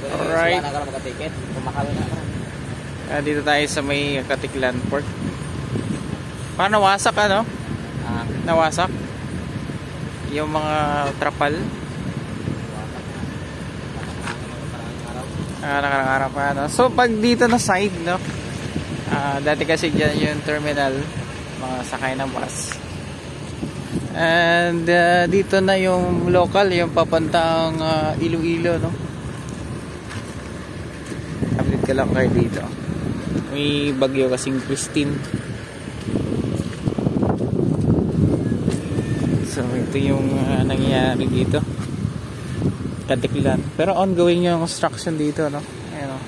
Alright. Dito tayo sa may Katiklan Port. Paano nawasak ano? Nawasak? Yung mga trapal. Nakarang araw pa ano. So pag dito na side no. Dati kasi dyan yung terminal, mga sakay ng bus. And dito na yung local, yung papuntang Iloilo no. Update ka lang kayo dito. May bagyo kasing Christine. So ito yung nangyayari dito, Katiklan. Pero ongoing yung construction dito no. Ayan o.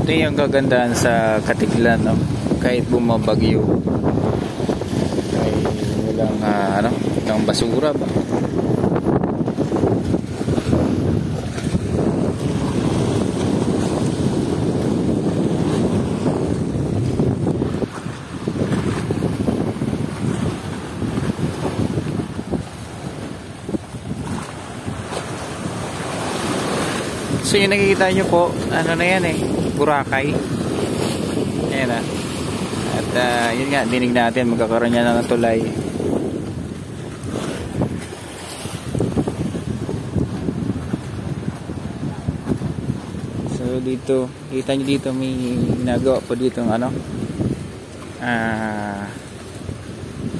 Ito yung kagandahan sa Katiklan no? Kahit bumabagyo ay walang basura ba. So yung nakikita nyo po, ano na yan Boracay. Ayan na. At yun nga, dinig natin, magkakaroon niya ng tulay. So dito, kita nyo dito, may ginagawa po dito ng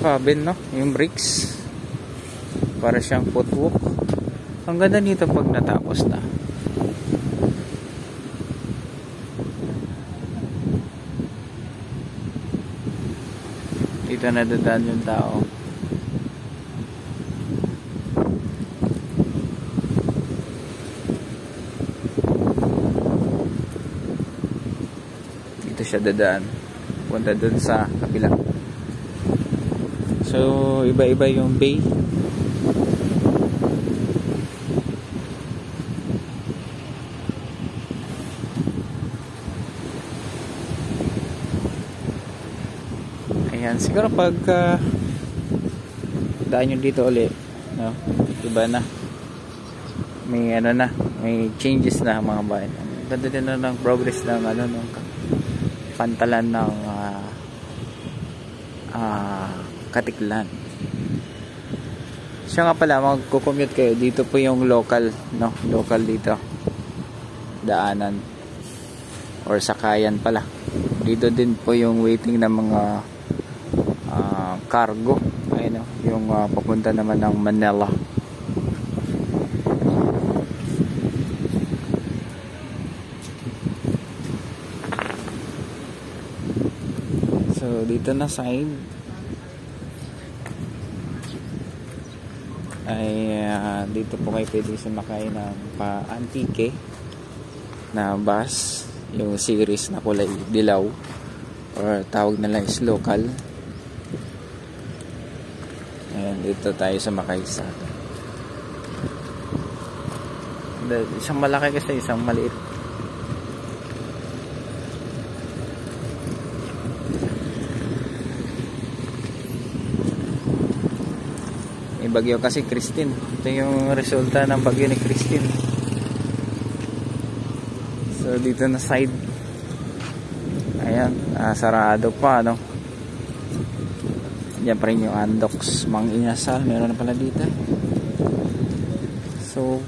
cabin no, yung bricks. Para siyang footwalk. Ang ganda nito pag natapos na. Dito na dadaan yung tao. Dito siya dadaan. Punta dun sa kabila. So, iba-iba yung bay. Ayan, siguro pag daan nyo dito ulit no? Iba na, may may changes na mga bayan. Ganda din na ng progress ng ng pantalan ng Katiklan. Siya nga pala, magko-commute kayo dito po yung local no, local dito daanan or sakayan pala. Dito din po yung waiting ng mga cargo, ayun yung papunta naman ng Manila. So dito na side ay dito po kayo pwede sumakay ng pa-Antique na bus, yung series na kulay dilaw or tawag nila is local. Ayan, dito tayo sumakay sa isang malaki kasi isang maliit. May bagyo kasi Christine. Ito yung resulta ng bagyo ni Christine. So dito na side, ayan, sarado pa no. Diyan pa rin yung Andox Mang Inasal, meron na pala dito. So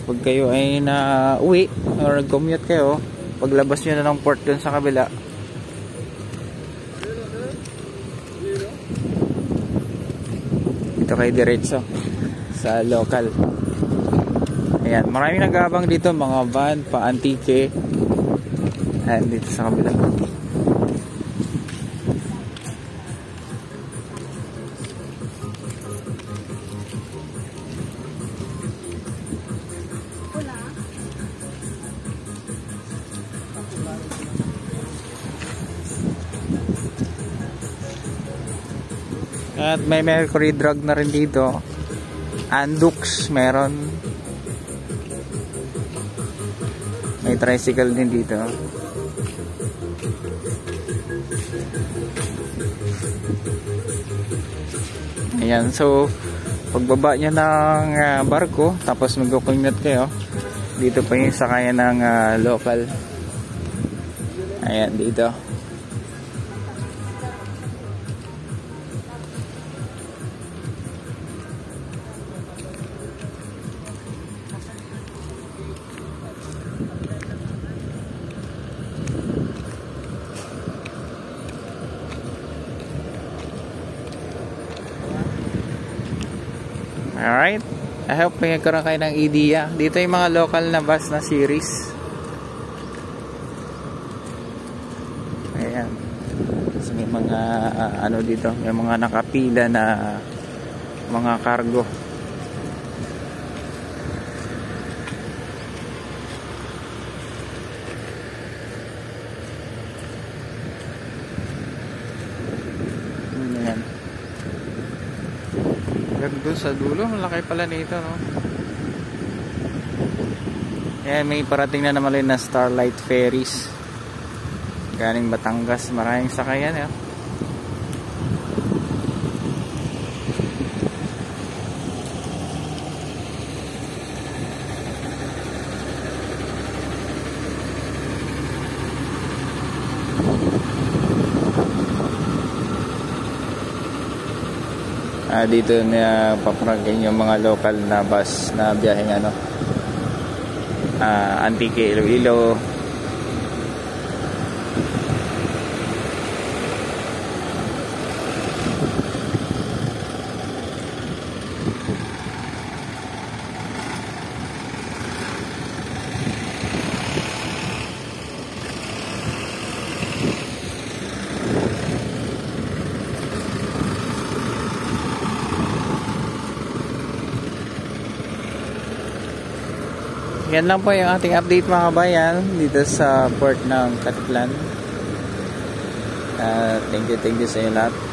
pag kayo ay na uwi or commute kayo, paglabas nyo na ng port dun sa kabila, dito kayo diretso sa local. Ayan, maraming nag-aabang dito, mga van, pa-Antique. Ayan, dito sa kabila. At may Mercury Drug na rin dito. Andux meron. May tricycle din dito. Ayan, so pagbaba nyo ng barko, tapos mag-commute kayo, dito pa yung sakayan ng local. Ayan, dito. Alright, I hope may nagkaroon kayo ng idea. Dito yung mga local na bus na series. Ayan. So may mga ano dito, may mga nakapila na mga cargo. Ayan. Doon sa dulo, malaki pala nito, no? Ayan, may parating na naman na Starlight Ferries galing Batangas. Maraming sakayan, eh. Dito na paparangin yung mga local na bus na biyaheng Antique, Iloilo. Yan lang po yung ating update mga kabayan dito sa port ng Katipunan. Thank you sa inyo lahat.